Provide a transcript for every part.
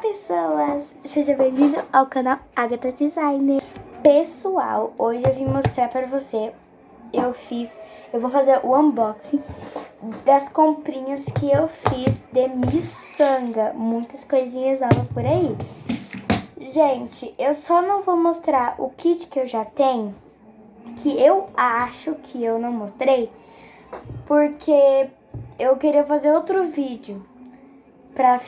pessoas! Seja bem-vindo ao canal Agatha Designer. Pessoal, hoje eu vim mostrar pra você. Eu vou fazer o unboxing das comprinhas que eu fiz de miçanga. Muitas coisinhas novas por aí. Gente, eu só não vou mostrar o kit que eu já tenho, que eu acho que eu não mostrei, porque eu queria fazer outro vídeo pra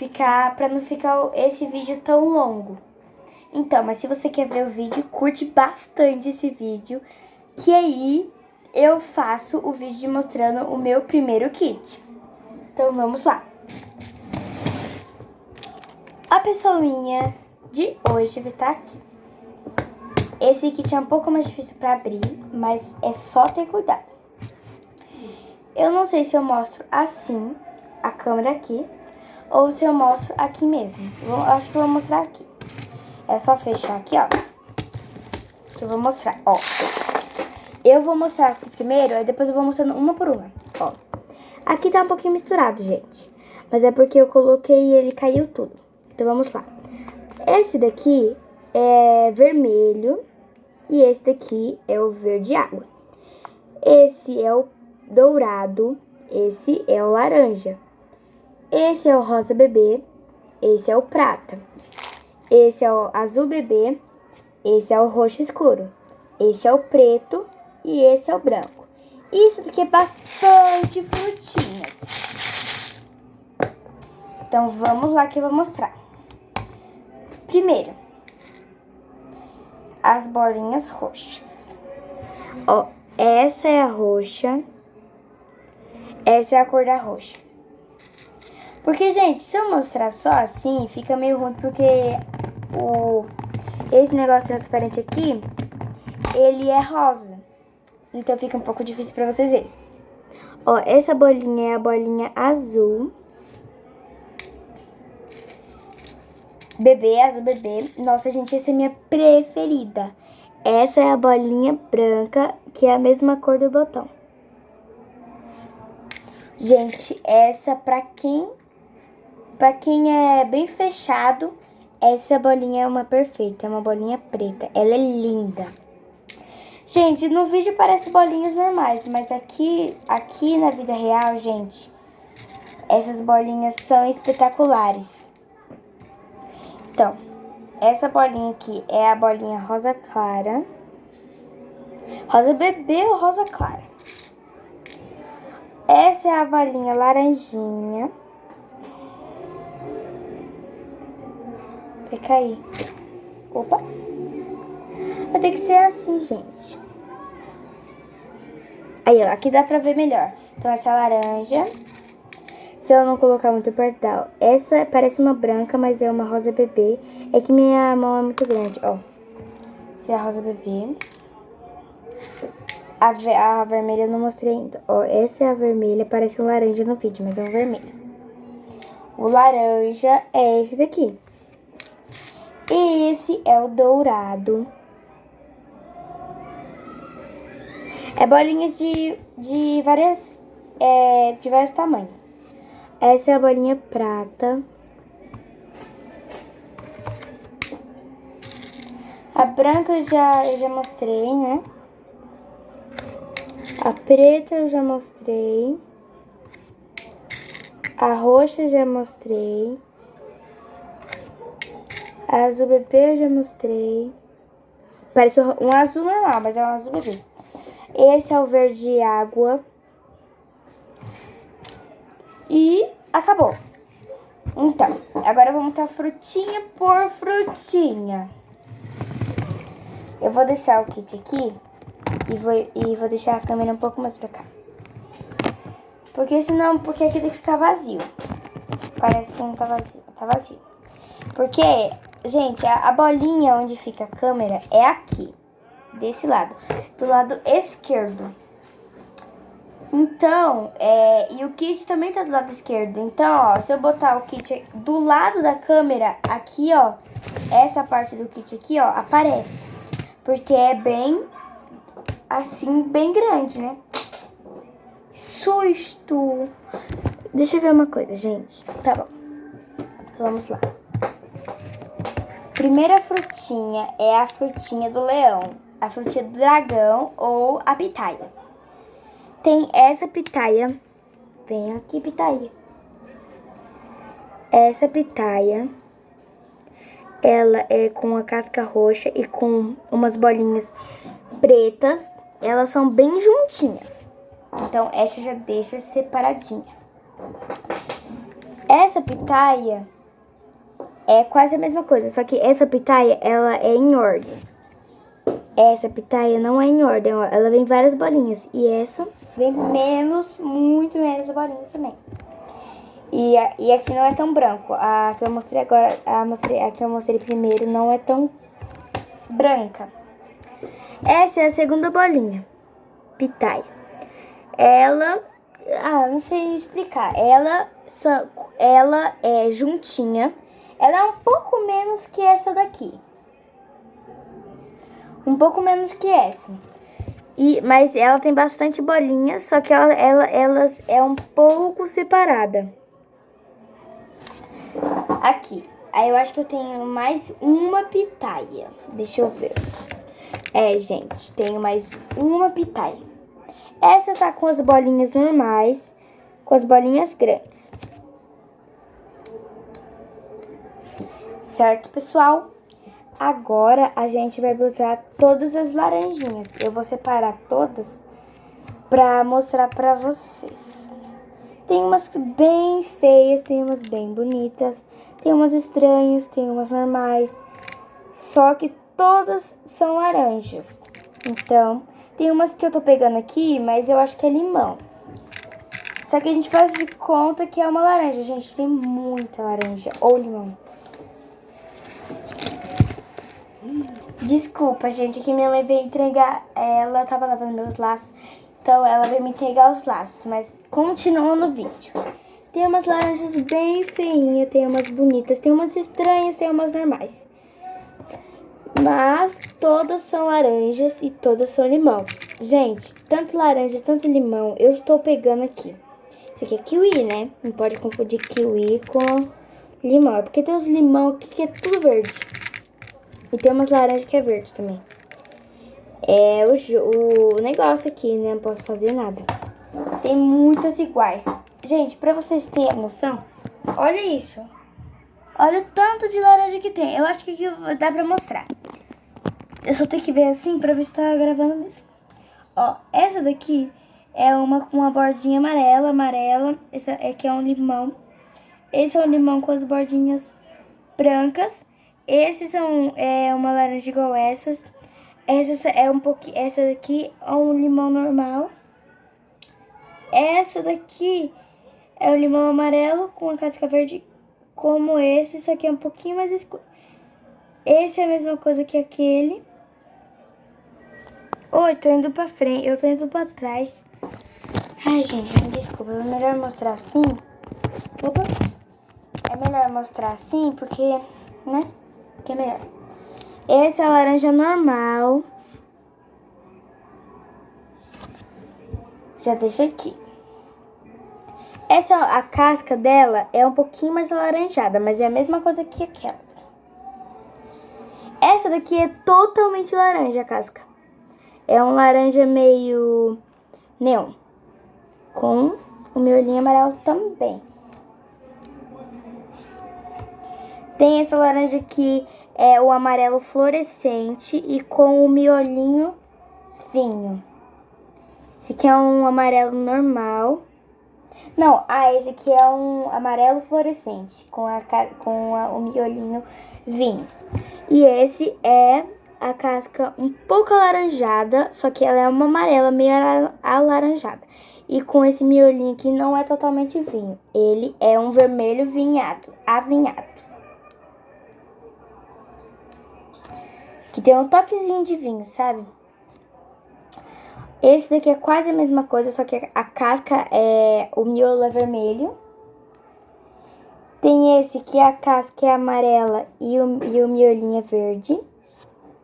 não ficar esse vídeo tão longo. Então, mas se você quer ver o vídeo, curte bastante esse vídeo, que aí eu faço o vídeo mostrando o meu primeiro kit. Então vamos lá. A pessoinha de hoje vai estar aqui. Esse kit é um pouco mais difícil pra abrir, mas é só ter cuidado. Eu não sei se eu mostro assim, a câmera aqui, ou se eu mostro aqui mesmo. Eu acho que eu vou mostrar aqui. É só fechar aqui, ó. Que eu vou mostrar, ó. Eu vou mostrar assim primeiro, aí depois eu vou mostrando uma por uma, ó. Aqui tá um pouquinho misturado, gente. Mas é porque eu coloquei e ele caiu tudo. Então vamos lá. Esse daqui é vermelho e esse daqui é o verde água. Esse é o dourado, esse é o laranja. Esse é o rosa bebê, esse é o prata. Esse é o azul bebê, esse é o roxo escuro. Esse é o preto e esse é o branco. Isso daqui é bastante frutinhas. Então vamos lá que eu vou mostrar. Primeiro, as bolinhas roxas. Ó, essa é a roxa. Essa é a cor da roxa. Porque, gente, se eu mostrar só assim, fica meio ruim, porque esse negócio transparente aqui, ele é rosa. Então fica um pouco difícil pra vocês verem. Ó, essa bolinha é a bolinha azul. Bebê, azul bebê. Nossa, gente, essa é a minha preferida. Essa é a bolinha branca, que é a mesma cor do botão. Gente, essa pra quem é bem fechado, essa bolinha é uma perfeita, é uma bolinha preta. Ela é linda. Gente, no vídeo parece bolinhas normais, mas aqui na vida real, gente, essas bolinhas são espetaculares. Então, essa bolinha aqui é a bolinha rosa clara. Rosa bebê ou rosa clara. Essa é a bolinha laranjinha. Vai cair. Opa. Vai ter que ser assim, gente. Aí, ó. Aqui dá pra ver melhor. Então, essa é a laranja. Se eu não colocar muito perto, dá. Essa parece uma branca, mas é uma rosa bebê. É que minha mão é muito grande, ó. Essa é a rosa bebê. A vermelha eu não mostrei ainda. Ó, essa é a vermelha. Parece um laranja no vídeo, mas é um vermelho. O laranja é esse daqui. E esse é o dourado. É bolinhas de vários tamanhos. Essa é a bolinha prata. A branca eu já mostrei, né? A preta eu já mostrei. A roxa eu já mostrei. A azul bebê eu já mostrei. Parece um azul normal, mas é um azul bebê. Esse é o verde água. E acabou. Então, agora eu vou montar frutinha por frutinha. Eu vou deixar o kit aqui e vou deixar a câmera um pouco mais pra cá. Porque aqui tem que ficar vazio. Parece que não tá vazio. Tá vazio. Porque, gente, a bolinha onde fica a câmera é aqui. Desse lado. Do lado esquerdo. Então, e o kit também tá do lado esquerdo. Então, ó, se eu botar o kit do lado da câmera, aqui, ó, essa parte do kit aqui, ó, aparece. Porque é bem, assim, bem grande, né? Susto! Deixa eu ver uma coisa, gente. Tá bom. Vamos lá. Primeira frutinha é a frutinha do leão, a frutinha do dragão ou a pitaia. Tem essa pitaia. Vem aqui, pitaia. Essa pitaia, ela é com a casca roxa e com umas bolinhas pretas. Elas são bem juntinhas. Então, essa já deixa separadinha. Essa pitaia é quase a mesma coisa, só que essa pitaia, ela é em ordem. Essa pitaia não é em ordem, ó, ela vem várias bolinhas. E essa vem menos, muito menos bolinhas também. E aqui não é tão branco. A que eu mostrei agora, a que eu mostrei primeiro não é tão branca. Essa é a segunda bolinha, pitaia. Ela, não sei explicar. Ela é juntinha. Ela é um pouco menos que essa daqui. Um pouco menos que essa. Mas ela tem bastante bolinhas, só que ela é um pouco separada. Aqui. Aí eu acho que eu tenho mais uma pitaia. Deixa eu ver. Gente, tenho mais uma pitaia. Essa tá com as bolinhas normais, com as bolinhas grandes. Certo, pessoal? Agora a gente vai botar todas as laranjinhas. Eu vou separar todas pra mostrar pra vocês. Tem umas bem feias, tem umas bem bonitas, tem umas estranhas, tem umas normais. Só que todas são laranjas. Então, tem umas que eu tô pegando aqui, mas eu acho que é limão. Só que a gente faz de conta que é uma laranja. Gente, tem muita laranja ou limão. Desculpa, gente, que minha mãe veio entregar. Ela tava lavando meus laços. Então, ela veio me entregar os laços. Mas continua no vídeo. Tem umas laranjas bem feinhas. Tem umas bonitas. Tem umas estranhas. Tem umas normais. Mas todas são laranjas e todas são limão. Gente, tanto laranja, tanto limão. Eu estou pegando aqui. Isso aqui é kiwi, né? Não pode confundir kiwi com limão. Porque tem uns limão aqui que é tudo verde. E tem umas laranjas que é verde também. É o negócio aqui, né? Não posso fazer nada. Tem muitas iguais. Gente, pra vocês terem noção, olha isso. Olha o tanto de laranja que tem. Eu acho que aqui dá pra mostrar. Eu só tenho que ver assim pra ver se tá gravando mesmo. Ó, essa daqui é uma com uma bordinha amarela. Essa aqui é um limão. Esse é um limão com as bordinhas brancas. Esses são uma laranja igual essas. Essa daqui é um limão normal. Essa daqui é um limão amarelo com a casca verde como esse, só que é um pouquinho mais escuro. Esse é a mesma coisa que aquele. Oi, tô indo pra frente, eu tô indo pra trás. Ai, gente, me desculpa, é melhor mostrar assim. Opa. É melhor mostrar assim porque, né? Que é melhor. Essa é a laranja normal. Já deixa aqui. Essa, a casca dela é um pouquinho mais alaranjada, mas é a mesma coisa que aquela. Essa daqui é totalmente laranja a casca. É um laranja meio neon. Com o miolinho amarelo também. Tem essa laranja aqui, é o amarelo fluorescente e com o miolinho vinho. Esse aqui é um amarelo normal. Não, esse aqui é um amarelo fluorescente com o miolinho vinho. E esse é a casca um pouco alaranjada, só que ela é uma amarela meio alaranjada. E com esse miolinho aqui não é totalmente vinho. Ele é um vermelho avinhado. Que tem um toquezinho de vinho, sabe? Esse daqui é quase a mesma coisa, só que a casca o miolo é vermelho. Tem esse que a casca é amarela e o miolinho é verde.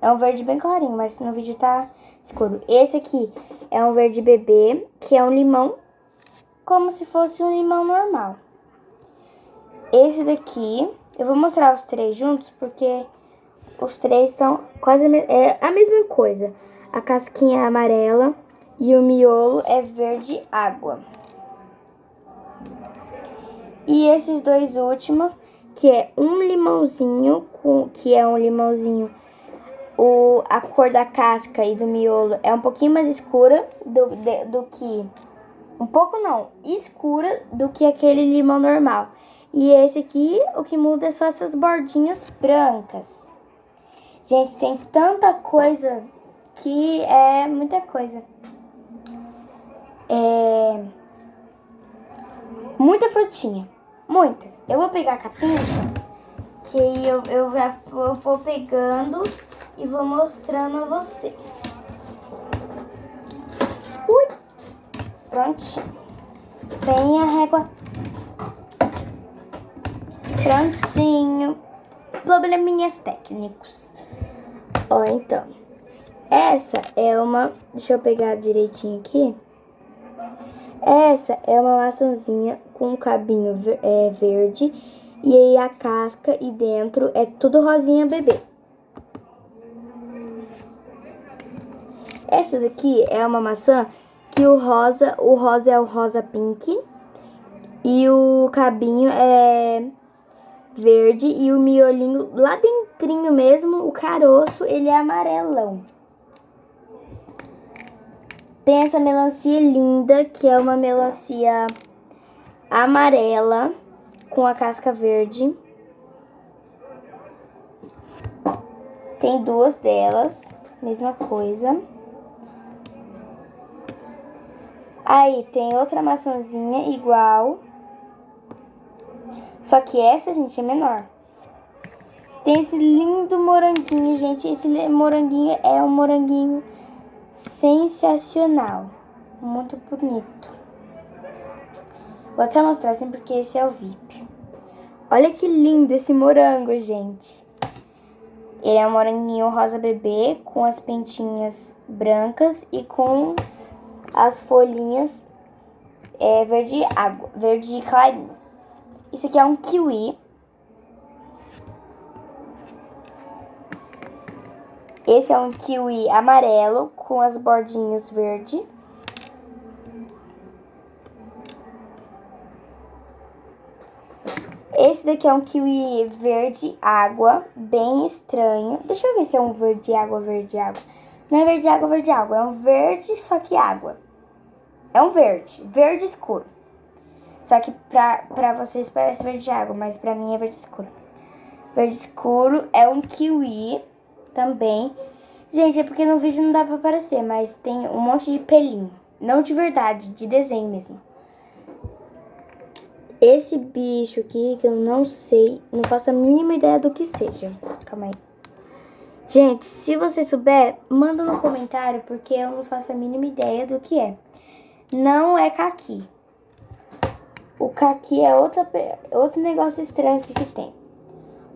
É um verde bem clarinho, mas no vídeo tá escuro. Esse aqui é um verde bebê, que é um limão, como se fosse um limão normal. Esse daqui, eu vou mostrar os três juntos, porque os três são quase a mesma coisa. A casquinha é amarela e o miolo é verde água. E esses dois últimos, que é um limãozinho, a cor da casca e do miolo é um pouquinho mais escura do que... Um pouco não, escura do que aquele limão normal. E esse aqui, o que muda é só essas bordinhas brancas. Gente, tem tanta coisa que é muita coisa. Muita frutinha. Muita. Eu vou pegar a capinha, que eu vou pegando e vou mostrando a vocês. Ui! Prontinho. Tem a régua. Prontinho. Probleminhas técnicos. Ó, então. Essa é uma... Deixa eu pegar direitinho aqui. Essa é uma maçãzinha com um cabinho verde. E aí a casca e dentro é tudo rosinha bebê. Essa daqui é uma maçã que o rosa é o rosa pink. E o cabinho é verde. E o miolinho lá dentrinho mesmo, o caroço, ele é amarelão. Tem essa melancia linda, que é uma melancia amarela com a casca verde. Tem duas delas, mesma coisa. Aí tem outra maçãzinha igual. Só que essa, gente, é menor. Tem esse lindo moranguinho, gente. Esse moranguinho é um moranguinho sensacional. Muito bonito. Vou até mostrar assim porque esse é o VIP. Olha que lindo esse morango, gente. Ele é um moranguinho rosa bebê com as pentinhas brancas e com as folhinhas verde água, verde clarinho. Isso aqui é um kiwi. Esse é um kiwi amarelo com as bordinhas verde. Esse daqui é um kiwi verde água, bem estranho. Deixa eu ver se é um verde água, verde água. Não é verde água, verde água. É um verde, só que água. É um verde, verde escuro. Só que pra vocês parece verde água, mas pra mim é verde escuro. Verde escuro é um kiwi também. Gente, é porque no vídeo não dá pra aparecer, mas tem um monte de pelinho. Não de verdade, de desenho mesmo. Esse bicho aqui, que eu não sei, não faço a mínima ideia do que seja. Calma aí. Gente, se você souber, manda no comentário, porque eu não faço a mínima ideia do que é. Não é caqui. O caqui é outro negócio estranho que tem.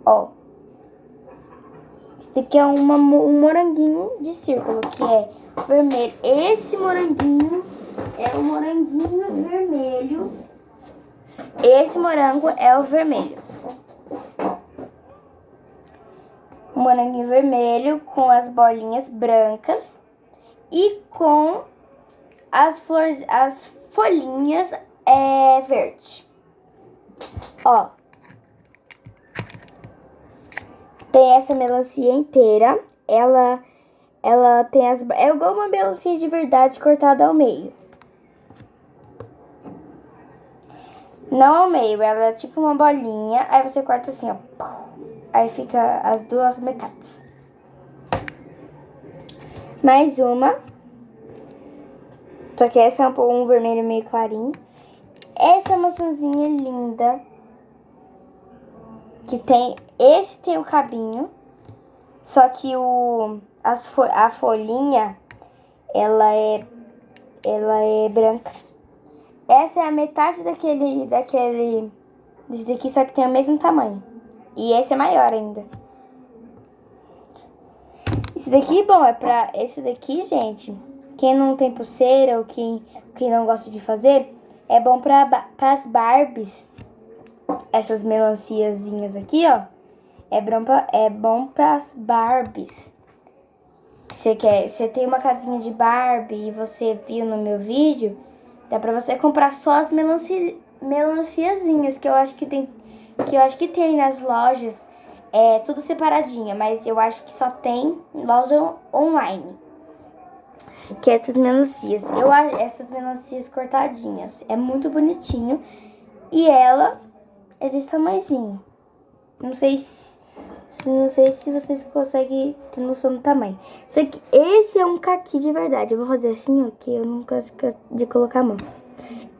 Ó. Esse daqui é um moranguinho de círculo, que é vermelho. Esse moranguinho é um moranguinho vermelho. Esse morango é o vermelho. Um moranguinho vermelho com as bolinhas brancas e com as folhinhas verde. Ó. Tem essa melancia inteira. Ela tem é igual uma melancia de verdade cortada ao meio. Não ao meio, ela é tipo uma bolinha. Aí você corta assim, ó. Aí fica as duas metades. Mais uma. Só que essa é um vermelho meio clarinho. Essa maçãzinha linda. Que tem... Esse tem o cabinho. Só que a folhinha, ela é branca. Essa é a metade desse daqui, só que tem o mesmo tamanho. E esse é maior ainda. Esse daqui, bom, esse daqui, gente, quem não tem pulseira ou quem não gosta de fazer, é bom para as Barbies. Essas melanciazinhas aqui, ó. É bom pras Barbies. Você tem uma casinha de Barbie e você viu no meu vídeo, dá pra você comprar só as melanciazinhas que eu acho que tem nas lojas, tudo separadinha, mas eu acho que só tem loja online. Que é essas melancias. Eu acho essas melancias cortadinhas. É muito bonitinho. E ela é desse tamanhozinho. Não sei se vocês conseguem ter noção do tamanho. Esse é um caqui de verdade. Eu vou fazer assim, ó, que eu nunca esqueço de colocar a mão.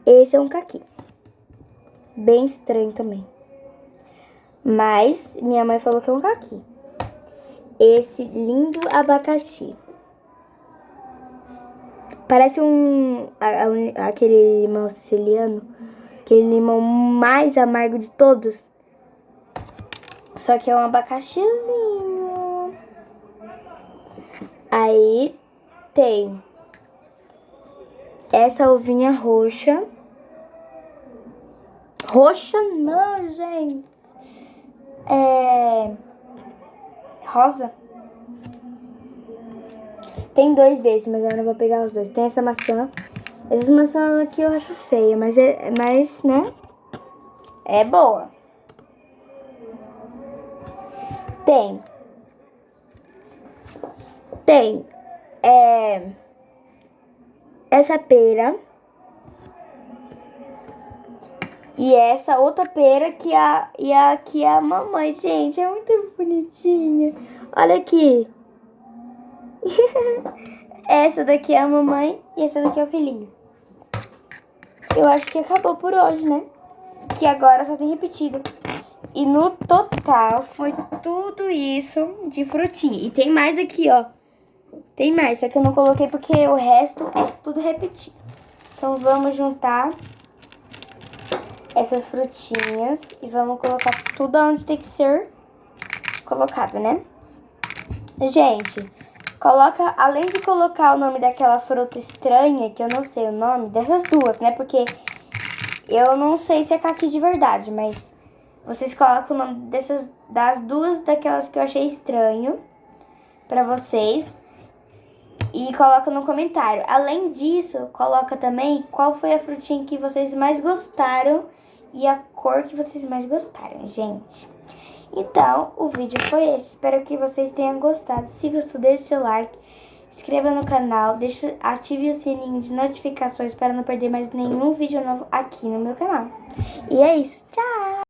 Esse é um caqui. Bem estranho também. Mas minha mãe falou que é um caqui. Esse lindo abacaxi. Parece aquele limão siciliano. Aquele limão mais amargo de todos. Só que é um abacaxizinho. Aí tem essa uvinha roxa. Roxa não, gente. Rosa. Tem 2 desses, mas eu não vou pegar os 2. Tem essa maçã. Essas maçãs aqui eu acho feia, mas né? É boa. Tem essa pera. E essa outra pera que aqui é a mamãe, gente. É muito bonitinha. Olha aqui. Essa daqui é a mamãe e essa daqui é o filhinho. Eu acho que acabou por hoje, né? Que agora só tem repetido. E no total foi tudo isso de frutinha. E tem mais aqui, ó. Tem mais, só que eu não coloquei porque o resto é tudo repetido. Então vamos juntar essas frutinhas e vamos colocar tudo onde tem que ser colocado, né? Gente, além de colocar o nome daquela fruta estranha, que eu não sei o nome, dessas duas, né? Porque eu não sei se é caqui de verdade, mas vocês colocam o nome das duas daquelas que eu achei estranho pra vocês e coloca no comentário. Além disso, coloca também qual foi a frutinha que vocês mais gostaram e a cor que vocês mais gostaram, gente. Então, o vídeo foi esse. Espero que vocês tenham gostado. Se gostou, deixe seu like, inscreva no canal, ative o sininho de notificações para não perder mais nenhum vídeo novo aqui no meu canal. E é isso. Tchau!